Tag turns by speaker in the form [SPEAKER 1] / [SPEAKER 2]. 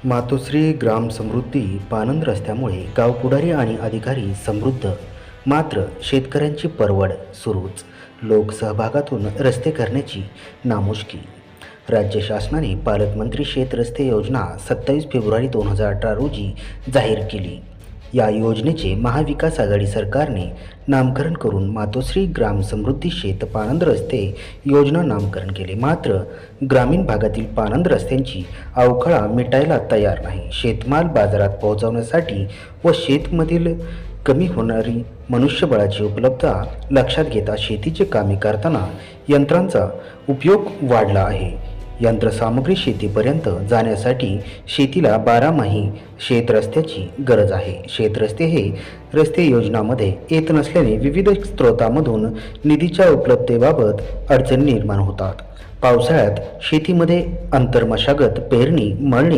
[SPEAKER 1] मातोश्री ग्राम समृद्धी पानंद रस्त्यामुळे गाव पुढारी आणि अधिकारी समृद्ध, मात्र शेतकऱ्यांची परवड सुरूच. लोकसहभागातून रस्ते करण्याची नामुष्की. राज्य शासनाने पालकमंत्री शेत रस्ते योजना 27 फेब्रुवारी 2018 रोजी जाहीर केली. या योजनेचे महाविकास आघाडी सरकारने नामकरण करून मातोश्री ग्राम समृद्धी शेत पानंद रस्ते योजना नामकरण केले. मात्र ग्रामीण भागातील पानंद रस्त्यांची अवखळा मिटायला तयार नाही. शेतमाल बाजारात पोहोचवण्यासाठी व शेतमधील कमी होणारी मनुष्यबळाची उपलब्धता लक्षात घेता शेतीचे कामे करताना यंत्रांचा उपयोग वाढला आहे. यंत्रसामुग्री शेतीपर्यंत जाण्यासाठी शेतीला बारामाही शेतरस्त्याची गरज आहे. शेतरस्ते हे रस्ते योजनामध्ये येत नसल्याने विविध स्रोतांमधून निधीच्या उपलब्धतेबाबत अडचणी निर्माण होतात. पावसाळ्यात शेतीमध्ये अंतर्मशागत, पेरणी, मळणी